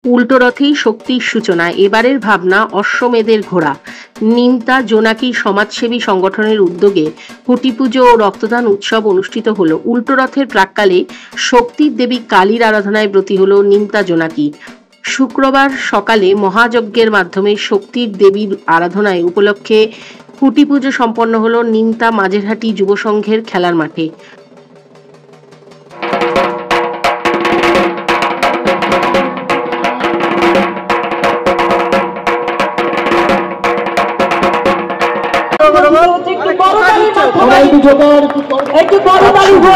উল্টো রথেই শক্তির সূচনা। এবারের ভাবনা অশ্বমেধের ঘোড়া। নিমতা জোনাকি সমাজসেবী সংগঠনের উদ্যোগে কুটি পুজো ও রক্তদান উৎসব অনুষ্ঠিত হলো। উল্টো রথের প্রাক্কালে শক্তির দেবী কালীর আরাধনায় ব্রতী হলো নিমতা জোনাকি। শুক্রবার সকালে মহাযজ্ঞের মাধ্যমে শক্তির দেবীর আরাধনায় উপলক্ষে কুটি পুজো সম্পন্ন হলো নিমতা মাঝেরহাটি যুব সংঘের খেলার মাঠে।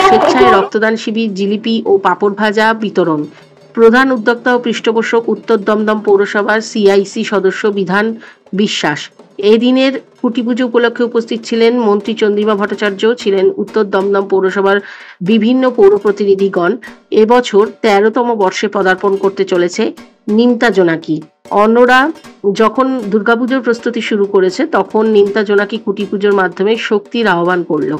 স্বেচ্ছায় রক্তদান শিবির, জিলিপি ও পাপড় ভাজা বিতরণ। প্রধান উদ্যোক্তা ও পৃষ্ঠপোষক উত্তর দমদম পৌরসভার সিআইসি সদস্য বিধান বিশ্বাস। এদিনের কুটি পুজো উপলক্ষে উপস্থিত ছিলেন মন্ত্রী চন্দ্রিমা ভট্টাচার্য, ছিলেন উত্তর দমদম পৌরসভার বিভিন্ন পৌর প্রতিনিধিগণ। এবছর 13তম বর্ষে পদার্পণ করতে চলেছে নিমতা জোনাকি। অন্যরা যখন দুর্গাপুজোর প্রস্তুতি শুরু করেছে তখন নিমতা জোনাকি কুটি পুজোর মাধ্যমে শক্তির আহ্বান করল।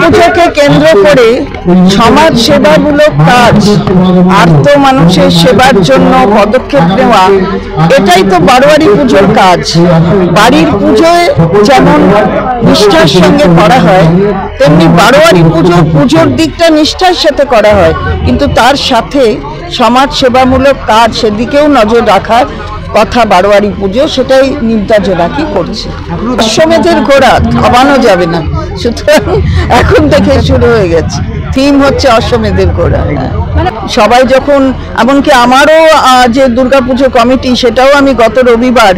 পুজোকে কেন্দ্র করে সমাজ সেবামূলক কাজ, আর্ত মানুষের সেবার জন্য পদক্ষেপ নেওয়া, এটাই তো বারোয়ারি পুজোর কাজ। বাড়ির পুজোয় যেমন নিষ্ঠার সঙ্গে করা হয়, তেমনি বারোয়ারি পুজোর দিকটা নিষ্ঠার সাথে করা হয়, কিন্তু তার সাথে সমাজ সেবামূলক কাজ সেদিকেও নজর রাখার কথা বারোয়ারি পুজো, সেটাই নিমতা জোনাকি করছে। অশ্বমেধের ঘোড়া থামানো যাবে না, সুতরাং এখন থেকে শুরু হয়ে গেছে। থিম হচ্ছে অশ্বমেধের ঘোড়া। সবাই যখন, এমনকি আমারও যে দুর্গাপুজো কমিটি, সেটাও আমি গত রবিবার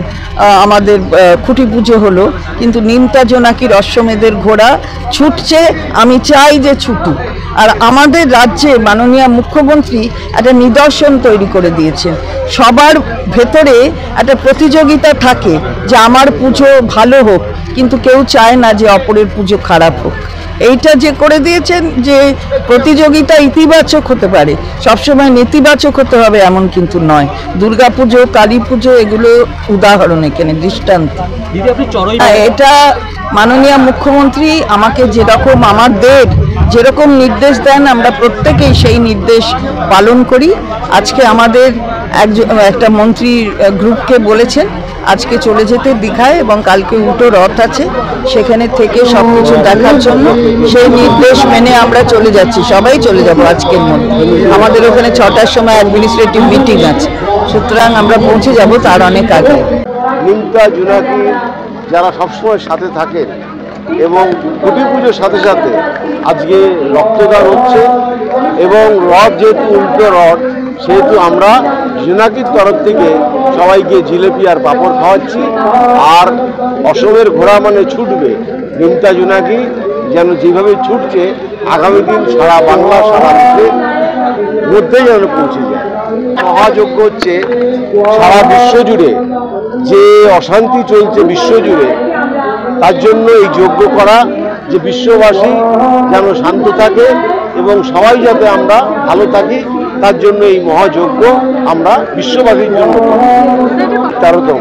আমাদের খুঁটি পুজো হলো, কিন্তু নিমতা জোনাকির অশ্বমেধের ঘোড়া ছুটছে। আমি চাই যে ছুটুক। আর আমাদের রাজ্যে মাননীয় মুখ্যমন্ত্রী একটা নিদর্শন তৈরি করে দিয়েছেন। সবার ভেতরে একটা প্রতিযোগিতা থাকে যে আমার পুজো ভালো হোক, কিন্তু কেউ চায় না যে অপরের পুজো খারাপ হোক। এইটা যে করে দিয়েছেন যে প্রতিযোগিতা ইতিবাচক হতে পারে, সবসময় নেতিবাচক হতে হবে এমন কিন্তু নয়। দুর্গাপুজো, কালী পুজো এগুলো উদাহরণ, এখানে দৃষ্টান্ত। এটা মাননীয় মুখ্যমন্ত্রী আমাকে যেরকম, আমাদের যেরকম নির্দেশ দেন, আমরা প্রত্যেকেই সেই নির্দেশ পালন করি। আজকে আমাদের একটা মন্ত্রী গ্রুপকে বলেছেন আজকে চলে যেতে দীঘায়, এবং কালকে উল্টো রথ আছে, সেখানে থেকে সবকিছু দেখার জন্য সেই নির্দেশ মেনে আমরা চলে যাচ্ছি। সবাই চলে যাব আজকের মধ্যে। আমাদের ওখানে 6টার সময় অ্যাডমিনিস্ট্রেটিভ মিটিং আছে, সুতরাং আমরা পৌঁছে যাব তার অনেক আগে। নিমতা জোনাকি যারা সবসময় সাথে থাকেন, এবং কুটি পুজোর সাথে সাথে আজকে রক্তদান হচ্ছে, এবং রথ যেহেতু উল্টো রথ, সেহেতু আমরা জোনাকির তরফ থেকে সবাইকে জিলিপি আর পাঁপড় খাওয়াচ্ছি। আর অসমের ঘোড়া মানে ছুটবে, নিমতা জোনাকি যেন যেভাবে ছুটছে আগামী দিন সারা বাংলা, সারা দেশের মধ্যেই যেন পৌঁছে যায়। মহাযজ্ঞ হচ্ছে সারা বিশ্ব জুড়ে, যে অশান্তি চলছে বিশ্বজুড়ে, তার জন্য এই যজ্ঞ করা, যে বিশ্ববাসী যেন শান্ত থাকে এবং সবাই যাতে আমরা ভালো থাকি, তার জন্য এই মহাযজ্ঞ আমরা বিশ্ববাসীর জন্য 13তম।